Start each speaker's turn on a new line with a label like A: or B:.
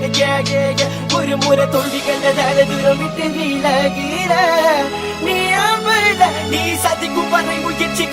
A: ஒரு முறை தோல்வி கண்டதால தூரம் விட்டு விலகிற நீ ஆம்பள நீ சதிக்கும் பறை முயற்சி